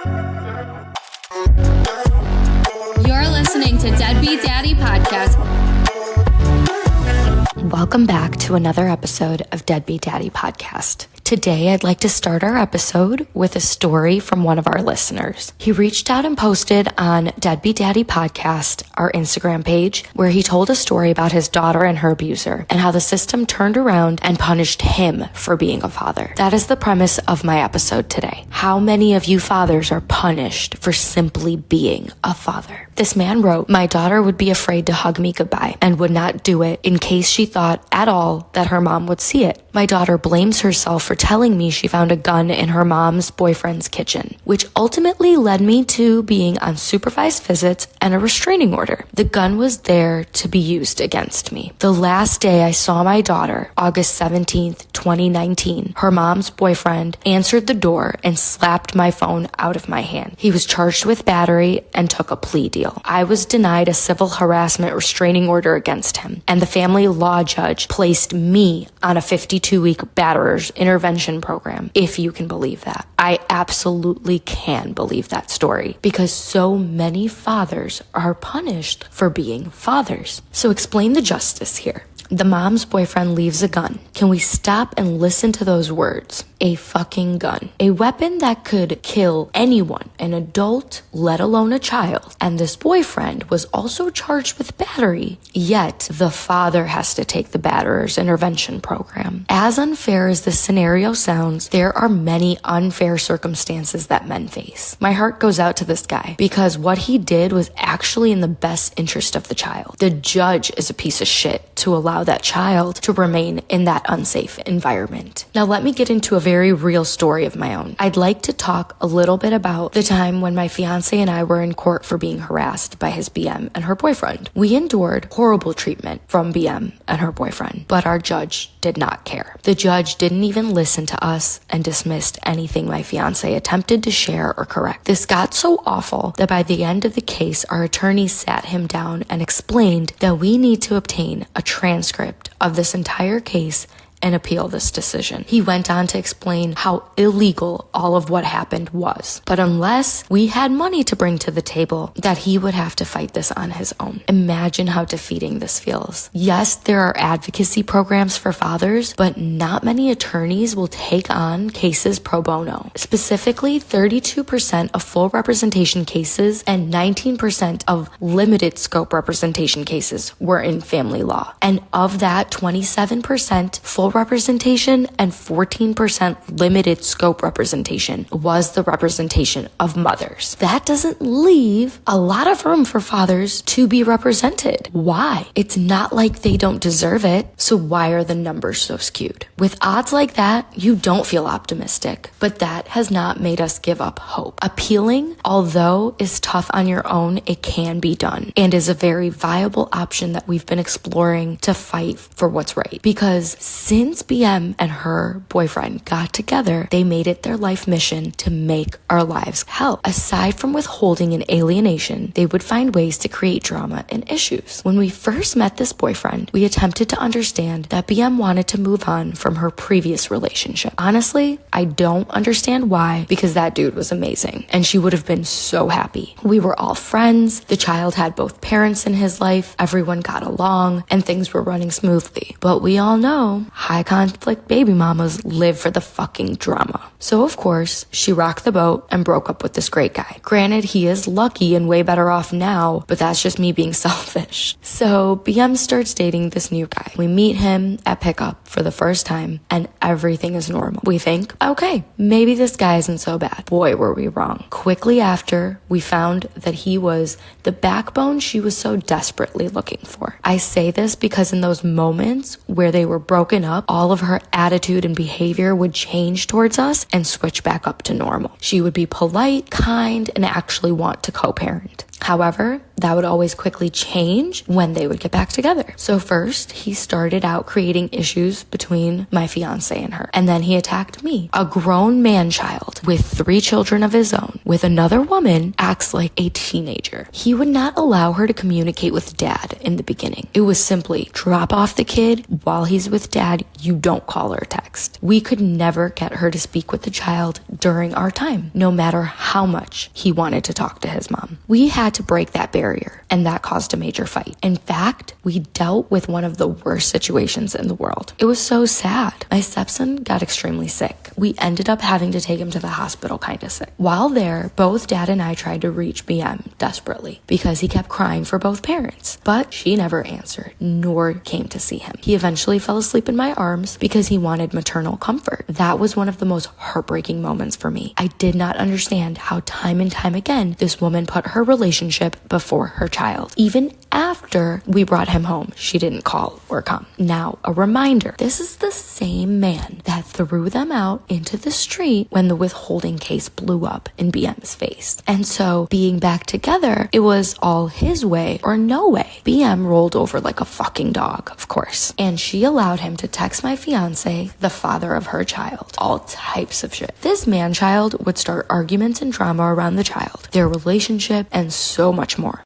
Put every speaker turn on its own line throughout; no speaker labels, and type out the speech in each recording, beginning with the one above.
You're listening to Deadbeat Daddy Podcast.
Welcome back to another episode of Deadbeat Daddy Podcast. Today, I'd like to start our episode with a story from one of our listeners. He reached out and posted on Deadbeat Daddy Podcast, our Instagram page, where he told a story about his daughter and her abuser and how the system turned around and punished him for being a father. That is the premise of my episode today. How many of you fathers are punished for simply being a father? This man wrote, "My daughter would be afraid to hug me goodbye and would not do it in case she thought at all that her mom would see it. My daughter blames herself for telling me she found a gun in her mom's boyfriend's kitchen, which ultimately led me to being on supervised visits and a restraining order. The gun was there to be used against me. The last day I saw my daughter, August 17th, 2019, her mom's boyfriend answered the door and slapped my phone out of my hand. He was charged with battery and took a plea deal. I was denied a civil harassment restraining order against him, and the family law judge placed me on a 52-week batterers intervention program, if you can believe that." I absolutely can believe that story because so many fathers are punished for being fathers. So explain the justice here. The mom's boyfriend leaves a gun. Can we stop and listen to those words? A fucking gun. A weapon that could kill anyone, an adult, let alone a child. And this boyfriend was also charged with battery, yet the father has to take the batterers intervention program. As unfair as this scenario sounds, there are many unfair circumstances that men face. My heart goes out to this guy because what he did was actually in the best interest of the child. The judge is a piece of shit to allow that child to remain in that unsafe environment. Now let me get into a very real story of my own. I'd like to talk a little bit about the time when my fiance and I were in court for being harassed by his BM and her boyfriend. We endured horrible treatment from BM and her boyfriend, but our judge did not care. The judge didn't even listen to us and dismissed anything my fiance attempted to share or correct. This got so awful that by the end of the case, our attorney sat him down and explained that we need to obtain a transcript of this entire case and appeal this decision. He went on to explain how illegal all of what happened was. But unless we had money to bring to the table, that he would have to fight this on his own. Imagine how defeating this feels. Yes, there are advocacy programs for fathers, but not many attorneys will take on cases pro bono. Specifically, 32% of full representation cases and 19% of limited scope representation cases were in family law. And of that, 27% full representation and 14% limited scope representation was the representation of mothers. That doesn't leave a lot of room for fathers to be represented. Why? It's not like they don't deserve it, so why are the numbers so skewed? With odds like that, you don't feel optimistic, but that has not made us give up hope. Appealing, although is tough on your own, it can be done and is a very viable option that we've been exploring to fight for what's right. Because since BM and her boyfriend got together, they made it their life mission to make our lives hell. Aside from withholding and alienation, they would find ways to create drama and issues. When we first met this boyfriend, we attempted to understand that BM wanted to move on from her previous relationship. Honestly, I don't understand why, because that dude was amazing and she would have been so happy. We were all friends, the child had both parents in his life, everyone got along, and things were running smoothly. But we all know high conflict baby mamas live for the fucking drama. So of course, she rocked the boat and broke up with this great guy. Granted, he is lucky and way better off now, but that's just me being selfish. So BM starts dating this new guy. We meet him at pickup for the first time and everything is normal. We think, okay, maybe this guy isn't so bad. Boy, were we wrong. Quickly after, we found that he was the backbone she was so desperately looking for. I say this because in those moments where they were broken up, all of her attitude and behavior would change towards us and switch back up to normal. She would be polite, kind, and actually want to co-parent. However, that would always quickly change when they would get back together. So first, he started out creating issues between my fiance and her. And then he attacked me. A grown man-child with 3 children of his own, with another woman, acts like a teenager. He would not allow her to communicate with dad in the beginning. It was simply drop off the kid while he's with dad. You don't call or text. We could never get her to speak with the child during our time, no matter how much he wanted to talk to his mom. We had to break that barrier, and that caused a major fight. In fact, we dealt with one of the worst situations in the world. It was so sad. My stepson got extremely sick. We ended up having to take him to the hospital kind of sick. While there, both dad and I tried to reach BM desperately because he kept crying for both parents, but she never answered, nor came to see him. He eventually fell asleep in my arms because he wanted maternal comfort. That was one of the most heartbreaking moments for me. I did not understand how time and time again this woman put her relationship before her child. Even after we brought him home, she didn't call or come. Now, a reminder, this is the same man that threw them out into the street when the withholding case blew up in BM's face. And so being back together, it was all his way or no way. BM rolled over like a fucking dog, of course. And she allowed him to text my fiance, the father of her child, all types of shit. This man-child would start arguments and drama around the child, their relationship, and so much more.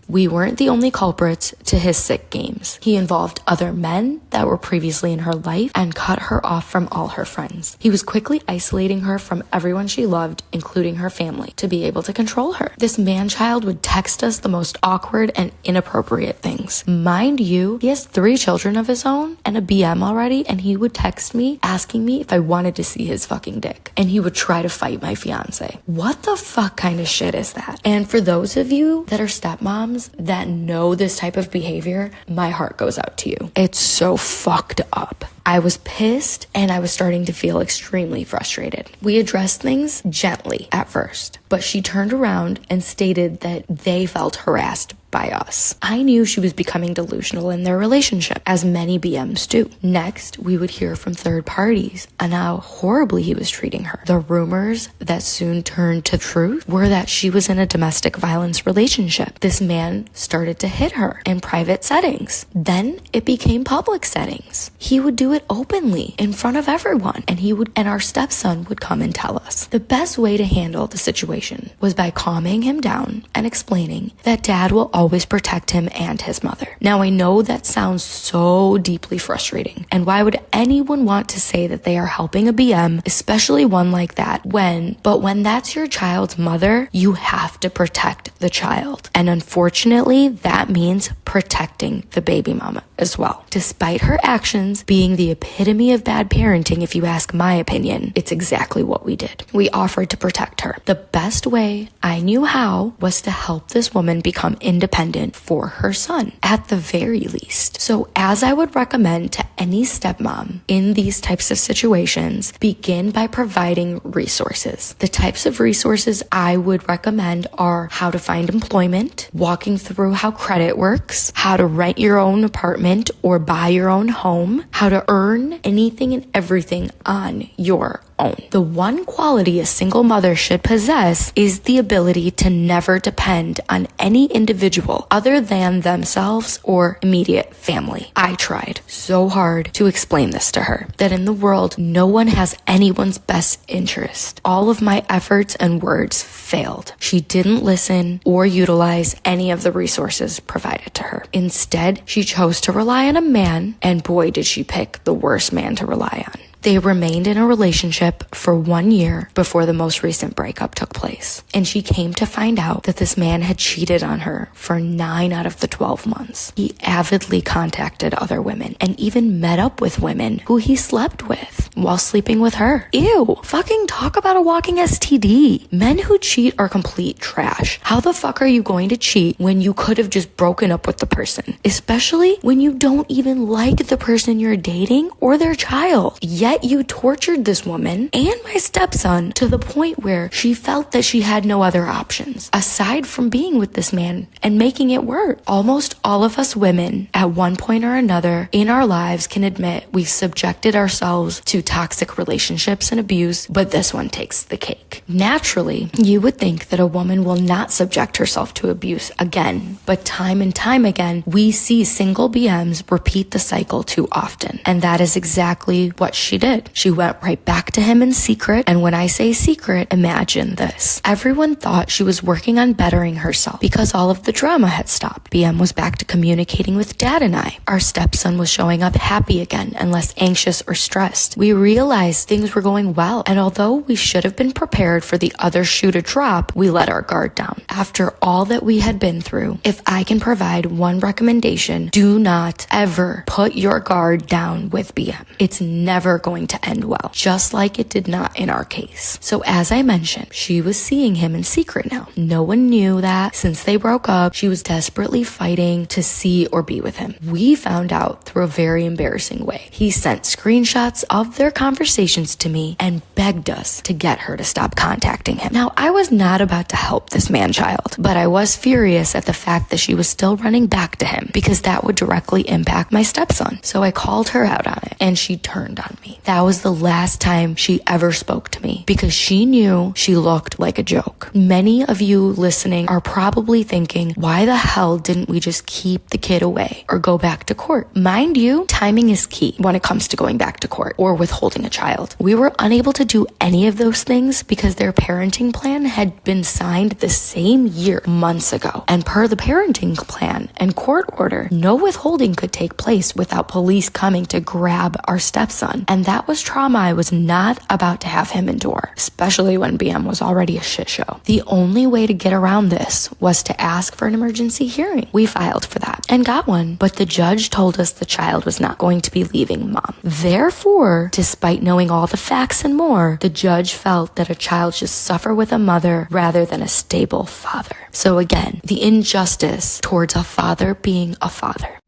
We weren't the only culprits to his sick games. He involved other men that were previously in her life and cut her off from all her friends. He was quickly isolating her from everyone she loved, including her family, to be able to control her. This man-child would text us the most awkward and inappropriate things. Mind you, he has 3 children of his own and a BM already, and he would text me asking me if I wanted to see his fucking dick. And he would try to fight my fiance. What the fuck kind of shit is that? And for those of you that are stepmoms that know this type of behavior, my heart goes out to you. It's so fucked up. I was pissed and I was starting to feel extremely frustrated. We addressed things gently at first, but she turned around and stated that they felt harassed by us. I knew she was becoming delusional in their relationship, as many BMs do. Next, we would hear from third parties on how horribly he was treating her. The rumors that soon turned to truth were that she was in a domestic violence relationship. This man started to hit her in private settings. Then it became public settings. He would do it openly in front of everyone, and our stepson would come and tell us. The best way to handle the situation was by calming him down and explaining that dad will always protect him and his mother. Now, I know that sounds so deeply frustrating, and why would anyone want to say that they are helping a BM, especially one like that, but when that's your child's mother, you have to protect the child. And unfortunately, that means protecting the baby mama as well. Despite her actions being the epitome of bad parenting, if you ask my opinion, it's exactly what we did. We offered to protect her. The best way I knew how was to help this woman become independent for her son, at the very least. So as I would recommend to any stepmom in these types of situations, begin by providing resources. The types of resources I would recommend are how to find employment, walking through how credit works, how to rent your own apartment or buy your own home, how to earn anything and everything on your own. The one quality a single mother should possess is the ability to never depend on any individual other than themselves or immediate family. I tried so hard to explain this to her, that in the world, no one has anyone's best interest. All of my efforts and words failed. She didn't listen or utilize any of the resources provided to her. Instead, she chose to rely on a man, and boy, did she pick the worst man to rely on. They remained in a relationship for 1 year before the most recent breakup took place. And she came to find out that this man had cheated on her for 9 out of the 12 months. He avidly contacted other women and even met up with women who he slept with while sleeping with her. Ew, fucking talk about a walking STD. Men who cheat are complete trash. How the fuck are you going to cheat when you could have just broken up with the person? Especially when you don't even like the person you're dating or their child. Yet Yet you tortured this woman and my stepson to the point where she felt that she had no other options aside from being with this man and making it work. Almost all of us women at one point or another in our lives can admit we've subjected ourselves to toxic relationships and abuse, but this one takes the cake. Naturally, you would think that a woman will not subject herself to abuse again, but time and time again, we see single BMs repeat the cycle too often. And that is exactly what she did. She went right back to him in secret. And when I say secret, imagine this. Everyone thought she was working on bettering herself because all of the drama had stopped. BM was back to communicating with Dad and I. Our stepson was showing up happy again and less anxious or stressed. We realized things were going well. And although we should have been prepared for the other shoe to drop, we let our guard down. After all that we had been through, if I can provide one recommendation, do not ever put your guard down with BM. It's never going to end well, just like it did not in our case. So as I mentioned, she was seeing him in secret now. No one knew that. Since they broke up, she was desperately fighting to see or be with him. We found out through a very embarrassing way. He sent screenshots of their conversations to me and begged us to get her to stop contacting him. Now, I was not about to help this man-child, but I was furious at the fact that she was still running back to him because that would directly impact my stepson. So I called her out on it and she turned on me. That was the last time she ever spoke to me because she knew she looked like a joke. Many of you listening are probably thinking, why the hell didn't we just keep the kid away or go back to court? Mind you, timing is key when it comes to going back to court or withholding a child. We were unable to do any of those things because their parenting plan had been signed the same year, months ago. And per the parenting plan and court order, no withholding could take place without police coming to grab our stepson. And that was trauma I was not about to have him endure, especially when BM was already a shit show. The only way to get around this was to ask for an emergency hearing. We filed for that and got one, but the judge told us the child was not going to be leaving mom. Therefore, despite knowing all the facts and more, the judge felt that a child should suffer with a mother rather than a stable father. So again, the injustice towards a father being a father.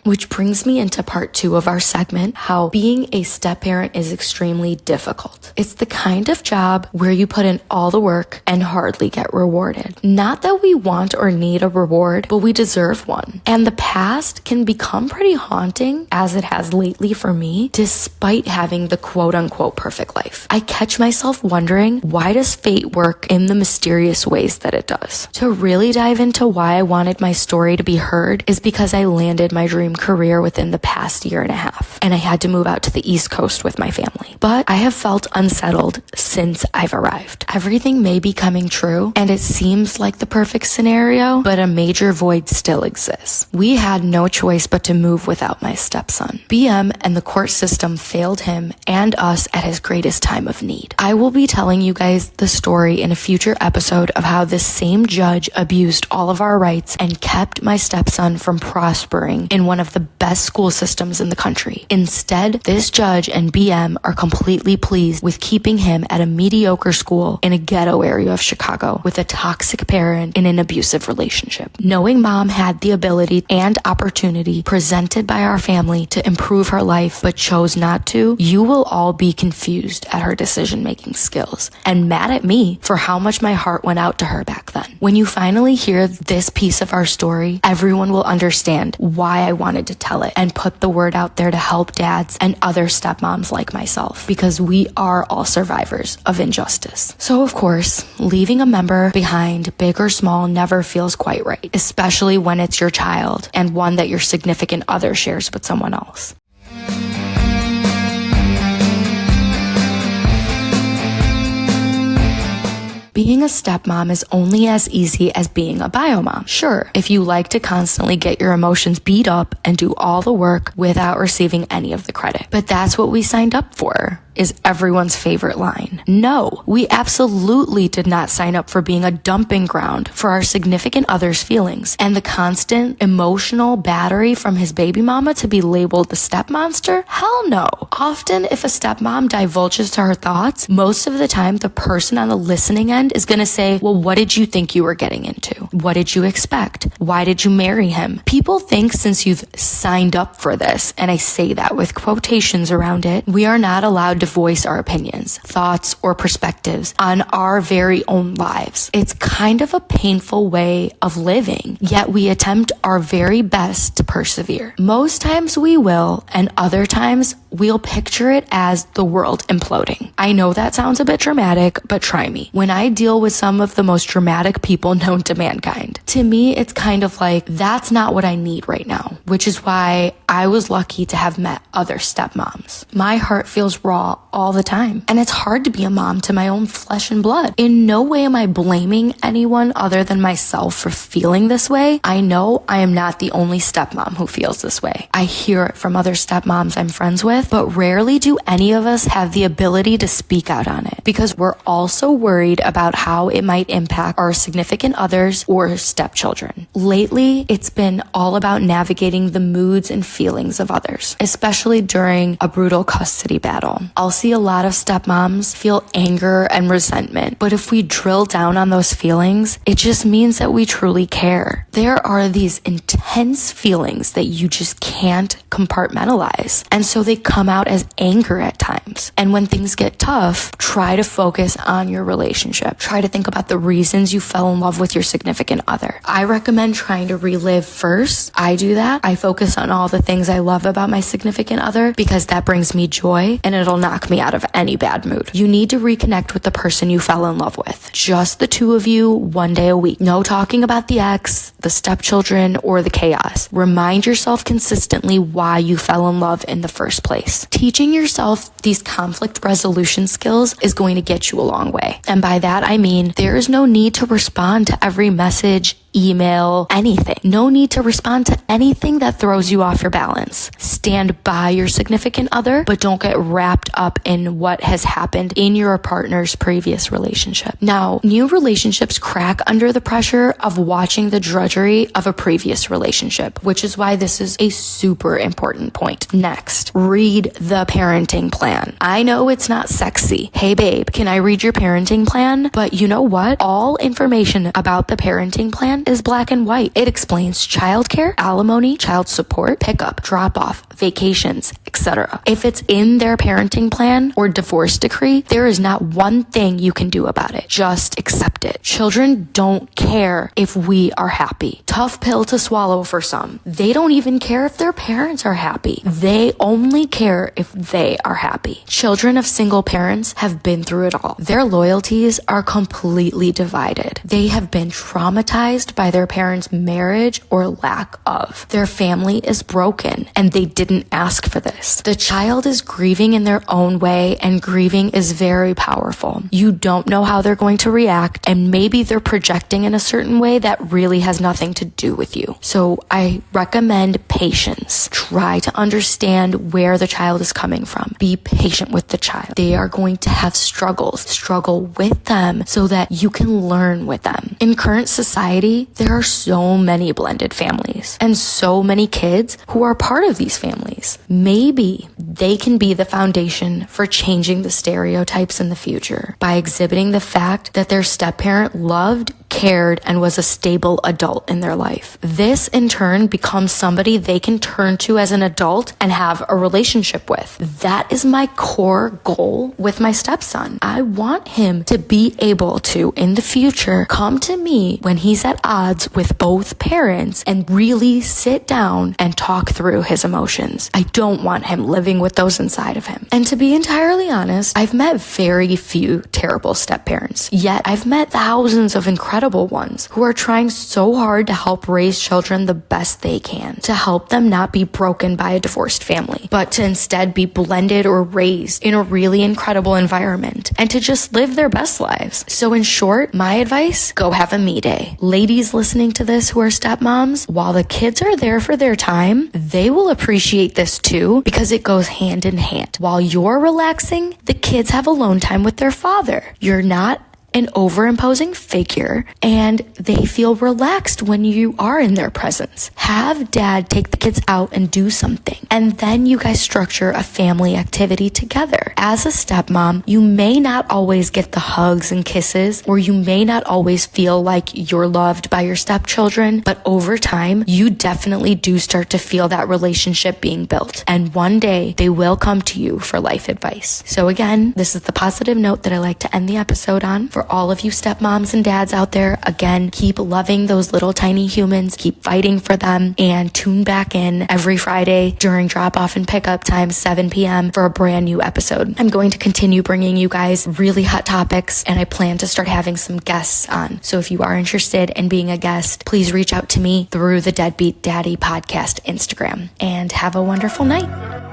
Which brings me into part 2 of our segment, how being a step-parent is extremely difficult. It's the kind of job where you put in all the work and hardly get rewarded. Not that we want or need a reward, but we deserve one. And the past can become pretty haunting, as it has lately for me, despite having the quote-unquote perfect life. I catch myself wondering, why does fate work in the mysterious ways that it does? To really dive into why I wanted my story to be heard is because I landed my dream career within the past year and a half, and I had to move out to the East Coast with my family. But I have felt unsettled since I've arrived. Everything may be coming true, and it seems like the perfect scenario, but a major void still exists. We had no choice but to move without my stepson. BM and the court system failed him and us at his greatest time of need. I will be telling you guys the story in a future episode of how this same judge abused all of our rights and kept my stepson from prospering in one of the best school systems in the country. Instead, this judge and BM are completely pleased with keeping him at a mediocre school in a ghetto area of Chicago with a toxic parent in an abusive relationship. Knowing mom had the ability and opportunity presented by our family to improve her life but chose not to, you will all be confused at her decision-making skills and mad at me for how much my heart went out to her back then. When you finally hear this piece of our story, everyone will understand why I wanted to tell it and put the word out there to help dads and other stepmoms like myself, because we are all survivors of injustice. So of course, leaving a member behind, big or small, never feels quite right, especially when it's your child and one that your significant other shares with someone else. Being a stepmom is only as easy as being a biomom. Sure, if you like to constantly get your emotions beat up and do all the work without receiving any of the credit. But that's what we signed up for. is everyone's favorite line. No, we absolutely did not sign up for being a dumping ground for our significant other's feelings, and the constant emotional battery from his baby mama to be labeled the stepmonster? Hell no. Often, if a stepmom divulges to her thoughts, most of the time the person on the listening end is gonna say, well, what did you think you were getting into? What did you expect? Why did you marry him? People think since you've signed up for this, and I say that with quotations around it, we are not allowed to voice our opinions, thoughts, or perspectives on our very own lives. It's kind of a painful way of living, yet we attempt our very best to persevere. Most times we will, and other times we'll picture it as the world imploding. I know that sounds a bit dramatic, but try me. When I deal with some of the most dramatic people known to mankind, to me, it's kind of like, that's not what I need right now, which is why I was lucky to have met other stepmoms. My heart feels raw all the time, and it's hard to be a mom to my own flesh and blood. In no way am I blaming anyone other than myself for feeling this way. I know I am not the only stepmom who feels this way. I hear it from other stepmoms I'm friends with, but rarely do any of us have the ability to speak out on it because we're also worried about how it might impact our significant others or stepchildren. Lately, it's been all about navigating the moods and feelings of others, especially during a brutal custody battle. I'll see a lot of stepmoms feel anger and resentment, but if we drill down on those feelings, it just means that we truly care. There are these intense feelings that you just can't compartmentalize, and so they come out as anger at times. And when things get tough, try to focus on your relationship. Try to think about the reasons you fell in love with your significant other. I recommend trying to relive first. I do that. I focus on all the things I love about my significant other because that brings me joy and it'll knock me out of any bad mood. You need to reconnect with the person you fell in love with. Just the two of you, one day a week. No talking about the ex, the stepchildren, or the chaos. Remind yourself consistently why you fell in love in the first place. Teaching yourself these conflict resolution skills is going to get you a long way. And by that, I mean, there is no need to respond to every message, email, anything. No need to respond to anything that throws you off your balance. Stand by your significant other, but don't get wrapped up in what has happened in your partner's previous relationship. Now, new relationships crack under the pressure of watching the drudgery of a previous relationship, which is why this is a super important point. Next, read the parenting plan. I know it's not sexy. Hey babe, can I read your parenting plan? But you know what? All information about the parenting plan is black and white. It explains childcare, alimony, child support, pickup, drop off, vacations, etc. If it's in their parenting plan or divorce decree, there is not one thing you can do about it. Just accept it. Children don't care if we are happy. Tough pill to swallow for some. They don't even care if their parents are happy. They only care if they are happy. Children of single parents have been through it all. Their loyalties are completely divided. They have been traumatized by their parents' marriage or lack of. Their family is broken and they didn't ask for this. The child is grieving in their own way, and grieving is very powerful. You don't know how they're going to react, and maybe they're projecting in a certain way that really has nothing to do with you. So I recommend patience. Try to understand where the child is coming from. Be patient with the child. They are going to have struggles. Struggle with them so that you can learn with them. In current society, there are so many blended families and so many kids who are part of these families. Maybe they can be the foundation for changing the stereotypes in the future by exhibiting the fact that their stepparent loved, cared, and was a stable adult in their life. This in turn becomes somebody they can turn to as an adult and have a relationship with. That is my core goal with my stepson. I want him to be able to, in the future, come to me when he's at odds with both parents and really sit down and talk through his emotions. I don't want him living with those inside of him. And to be entirely honest, I've met very few terrible stepparents, yet I've met thousands of incredible ones who are trying so hard to help raise children the best they can, to help them not be broken by a divorced family, but to instead be blended or raised in a really incredible environment and to just live their best lives. So in short, my advice, go have a me day. Ladies listening to this who are stepmoms, while the kids are there for their time, they will appreciate appreciate this too, because it goes hand in hand. While you're relaxing, the kids have alone time with their father. You're not an overimposing figure, and they feel relaxed when you are in their presence. Have dad take the kids out and do something, and then you guys structure a family activity together. As a stepmom, you may not always get the hugs and kisses, or you may not always feel like you're loved by your stepchildren, but over time, you definitely do start to feel that relationship being built, and one day they will come to you for life advice. So again, this is the positive note that I like to end the episode on. For all of you stepmoms and dads out there, again, keep loving those little tiny humans, keep fighting for them, and tune back in every Friday during drop-off and pickup time, 7 p.m. for a brand new episode. I'm going to continue bringing you guys really hot topics, and I plan to start having some guests on. So if you are interested in being a guest, please reach out to me through the Deadbeat Daddy Podcast Instagram, and have a wonderful night.